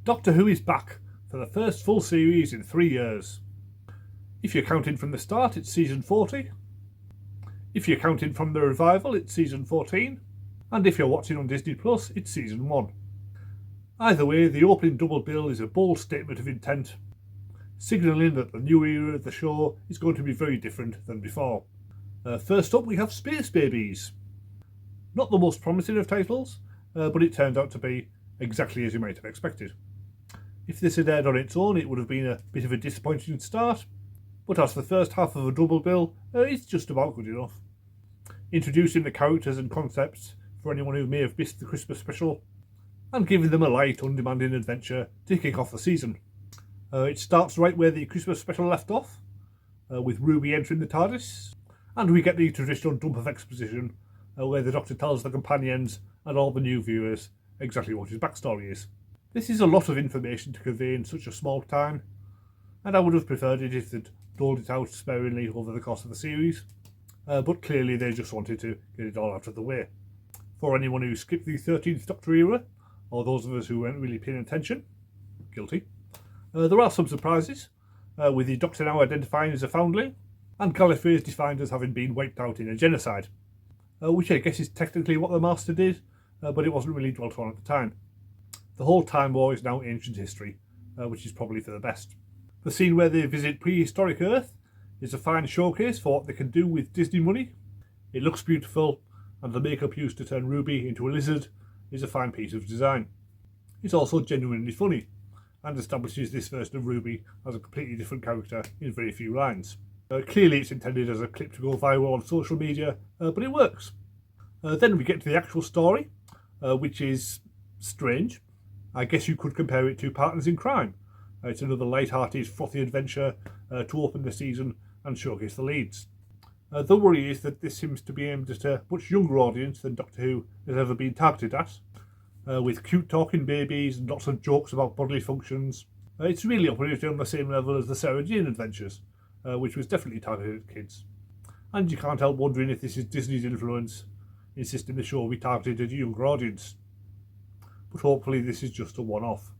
Doctor Who is back for the first full series in 3 years. If you're counting from the start, it's season 40. If you're counting from the revival, it's season 14. And if you're watching on Disney Plus, it's season 1. Either way, the opening double bill is a bold statement of intent, signalling that the new era of the show is going to be very different than before. First up, we have Space Babies. Not the most promising of titles, but it turned out to be exactly as you might have expected. If this had aired on its own, it would have been a bit of a disappointing start, but as the first half of a double bill, it's just about good enough. Introducing the characters and concepts for anyone who may have missed the Christmas special, and giving them a light, undemanding adventure to kick off the season. It starts right where the Christmas special left off, with Ruby entering the TARDIS, and we get the traditional dump of exposition, where the Doctor tells the companions and all the new viewers exactly what his backstory is. This is a lot of information to convey in such a small time, and I would have preferred it if they'd doled it out sparingly over the course of the series, but clearly they just wanted to get it all out of the way. For anyone who skipped the 13th Doctor era, or those of us who weren't really paying attention, guilty, there are some surprises, with the Doctor now identifying as a foundling, and Gallifrey is defined as having been wiped out in a genocide, which I guess is technically what the Master did, but it wasn't really dwelt on at the time. The whole Time War is now ancient history, which is probably for the best. The scene where they visit Prehistoric Earth is a fine showcase for what they can do with Disney money. It looks beautiful, and the makeup used to turn Ruby into a lizard is a fine piece of design. It's also genuinely funny, and establishes this version of Ruby as a completely different character in very few lines. Clearly it's intended as a clip to go viral on social media, but it works. Then we get to the actual story, which is strange. I guess you could compare it to Partners in Crime. It's another light-hearted, frothy adventure to open the season and showcase the leads. The worry is that this seems to be aimed at a much younger audience than Doctor Who has ever been targeted at, with cute talking babies and lots of jokes about bodily functions. It's really operating on the same level as the Sarah Jane Adventures, which was definitely targeted at kids. And you can't help wondering if this is Disney's influence, insisting the show be targeted at a younger audience. But hopefully this is just a one-off.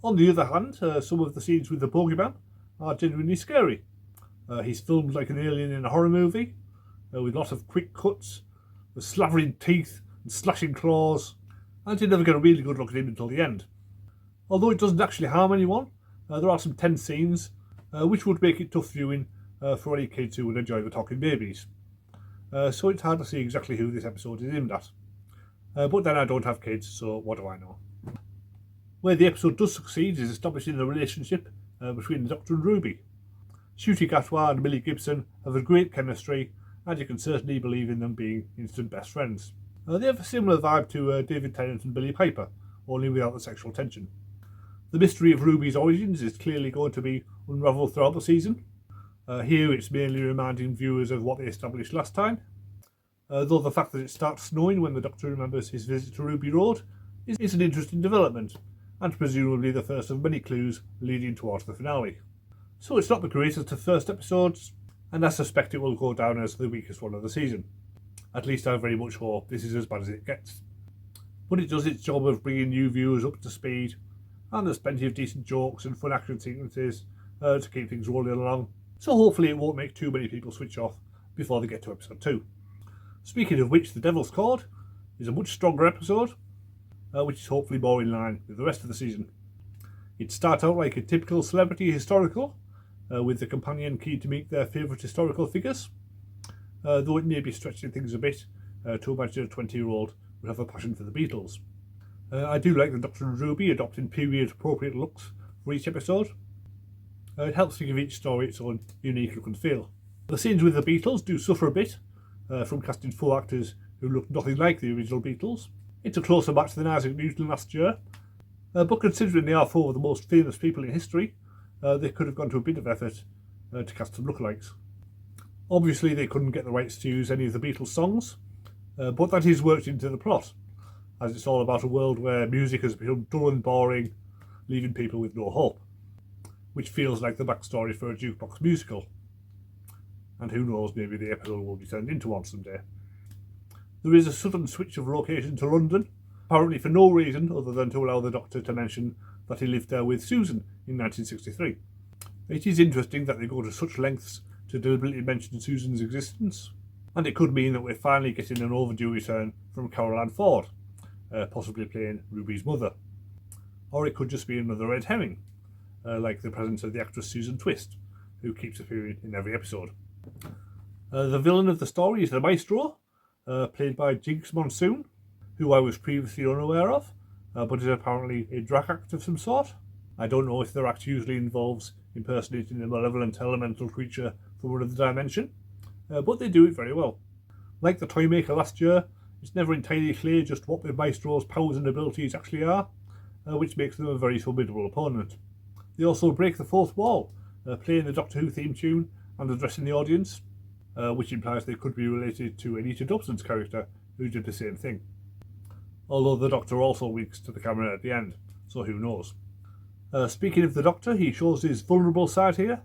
On the other hand, some of the scenes with the Poe Man are genuinely scary. He's filmed like an alien in a horror movie, with lots of quick cuts, with slavering teeth and slashing claws, and you never get a really good look at him until the end. Although it doesn't actually harm anyone, there are some tense scenes, which would make it tough viewing for any kids who would enjoy the talking babies. So it's hard to see exactly who this episode is aimed at. But then I don't have kids, so what do I know? Where the episode does succeed is establishing the relationship between the Doctor and Ruby. Ncuti Gatwa and Millie Gibson have a great chemistry, and you can certainly believe in them being instant best friends. They have a similar vibe to David Tennant and Billie Piper, only without the sexual tension. The mystery of Ruby's origins is clearly going to be unravelled throughout the season. Here it's mainly reminding viewers of what they established last time, though the fact that it starts snowing when the Doctor remembers his visit to Ruby Road is an interesting development, and presumably the first of many clues leading towards the finale. So it's not the greatest of first episodes, and I suspect it will go down as the weakest one of the season. At least I very much hope this is as bad as it gets. But it does its job of bringing new viewers up to speed, and there's plenty of decent jokes and fun action sequences to keep things rolling along, so hopefully it won't make too many people switch off before they get to episode 2. Speaking of which, the Devils Chord is a much stronger episode, which is hopefully more in line with the rest of the season. It starts out like a typical celebrity historical, with the companion keen to meet their favourite historical figures, though it may be stretching things a bit to imagine a 20-year-old would have a passion for the Beatles. I do like the Doctor and Ruby adopting period-appropriate looks for each episode. It helps to give each story its own unique look and feel. The scenes with the Beatles do suffer a bit from casting 4 actors who look nothing like the original Beatles. It's a closer match than Isaac Newton last year, but considering they are 4 of the most famous people in history, they could have gone to a bit of effort to cast some lookalikes. Obviously they couldn't get the rights to use any of the Beatles songs, but that is worked into the plot, as it's all about a world where music has become dull and boring, leaving people with no hope, which feels like the backstory for a jukebox musical. And who knows, maybe the episode will be turned into one someday. There is a sudden switch of location to London, apparently for no reason other than to allow the Doctor to mention that he lived there with Susan in 1963. It is interesting that they go to such lengths to deliberately mention Susan's existence, and it could mean that we're finally getting an overdue return from Carol Ann Ford, possibly playing Ruby's mother. Or it could just be another red herring, like the presence of the actress Susan Twist, who keeps appearing in every episode. The villain of the story is the Maestro, played by Jinx Monsoon, who I was previously unaware of, but is apparently a drag act of some sort. I don't know if their act usually involves impersonating a malevolent elemental creature from another dimension, but they do it very well. Like the Toymaker last year, it's never entirely clear just what the Maestro's powers and abilities actually are, which makes them a very formidable opponent. They also break the fourth wall, playing the Doctor Who theme tune and addressing the audience, which implies they could be related to Anita Dobson's character, who did the same thing. Although the Doctor also winks to the camera at the end, so who knows. Speaking of the Doctor, he shows his vulnerable side here,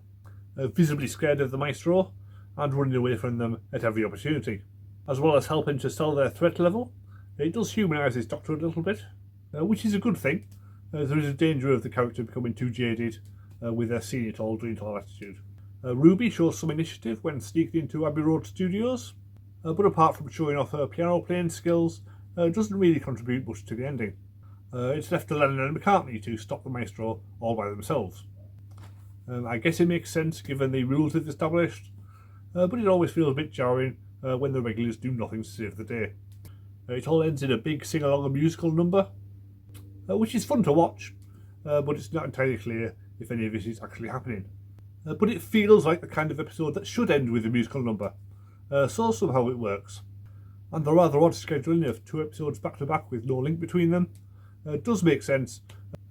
visibly scared of the Maestro, and running away from them at every opportunity. As well as helping to sell their threat level, it does humanise his Doctor a little bit, which is a good thing. There is a danger of the character becoming too jaded with their seen it all, doing it all attitude. Ruby shows some initiative when sneaking into Abbey Road Studios, but apart from showing off her piano playing skills, doesn't really contribute much to the ending. It's left to Lennon and McCartney to stop the Maestro all by themselves. I guess it makes sense given the rules they've established, but it always feels a bit jarring when the regulars do nothing to save the day. It all ends in a big sing-along and musical number, which is fun to watch, but it's not entirely clear if any of it is actually happening. But it feels like the kind of episode that should end with a musical number, so somehow it works. And the rather odd scheduling of 2 episodes back-to-back with no link between them does make sense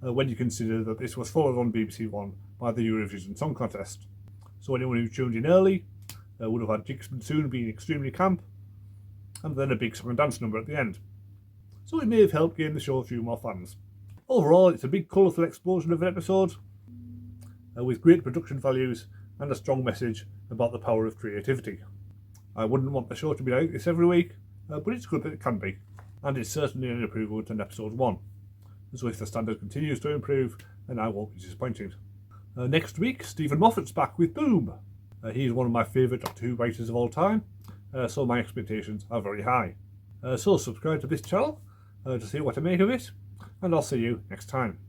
when you consider that this was followed on BBC One by the Eurovision Song Contest. So anyone who tuned in early would have had Gibson soon being extremely camp, and then a big song and dance number at the end. So it may have helped gain the show a few more fans. Overall, it's a big colourful explosion of an episode, with great production values and a strong message about the power of creativity. I wouldn't want the show to be like this every week, but it's good that it can be, and it's certainly an improvement on episode 1. So if the standard continues to improve, then I won't be disappointed. Next week, Stephen Moffat's back with Boom. He's one of my favourite Doctor Who writers of all time, so my expectations are very high. So subscribe to this channel to see what I make of it, and I'll see you next time.